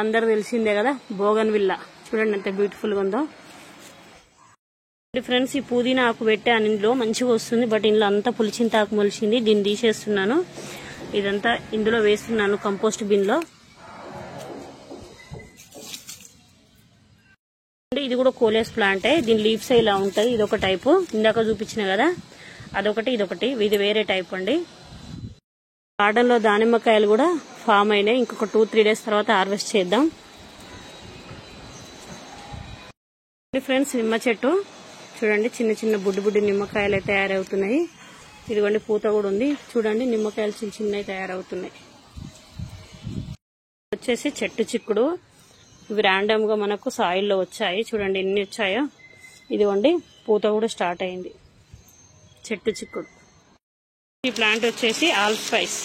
అందరు తెలిసిందే కదా బోగన్ విల్లా, చూడండి ఎంత బ్యూటిఫుల్ గా ఉందో ఫ్రెండ్స్. ఈ పుదీనా ఆకు పెట్టాను, ఇందులో మంచిగా వస్తుంది. బట్ ఇందులో అంతా పులిచింత ఆకు మొలిచింది, దీన్ని తీసేస్తున్నాను. ఇదంతా ఇందులో వేస్తున్నాను కంపోస్ట్ బిన్ లో. ఇది కూడా కోలేస్ ప్లాంటే, దీని లీవ్స్ ఇలా ఉంటాయి. ఇది ఒక టైపు, ఇందాక చూపించిన కదా అదొకటి, ఇదొకటి, ఇది వేరే టైప్ అండి. గార్డెన్ లో దానిమ్మకాయలు కూడా ఫామ్ అయినాయి. ఇంకొక 2-3 డేస్ తర్వాత హార్వెస్ట్ చేద్దాం. ఫ్రెండ్స్ నిమ్మ చెట్టు చూడండి, చిన్న చిన్న బుడ్డి బుడ్డి నిమ్మకాయలు అయితే తయారవుతున్నాయి. ఇదిగోండి పూత కూడా ఉంది, చూడండి నిమ్మకాయలు చిన్న చిన్నవి తయారవుతున్నాయి. వచ్చేసి చెట్టు చిక్కుడు, ఇవి ర్యాండమ్ గా మనకు సాయిల్లో వచ్చాయి. చూడండి ఎన్ని వచ్చాయో. ఇదిగోండి పూత కూడా స్టార్ట్ అయింది, చెట్టు చిక్కుడు. ఈ ప్లాంట్ వచ్చేసి ఆల్ స్పైస్.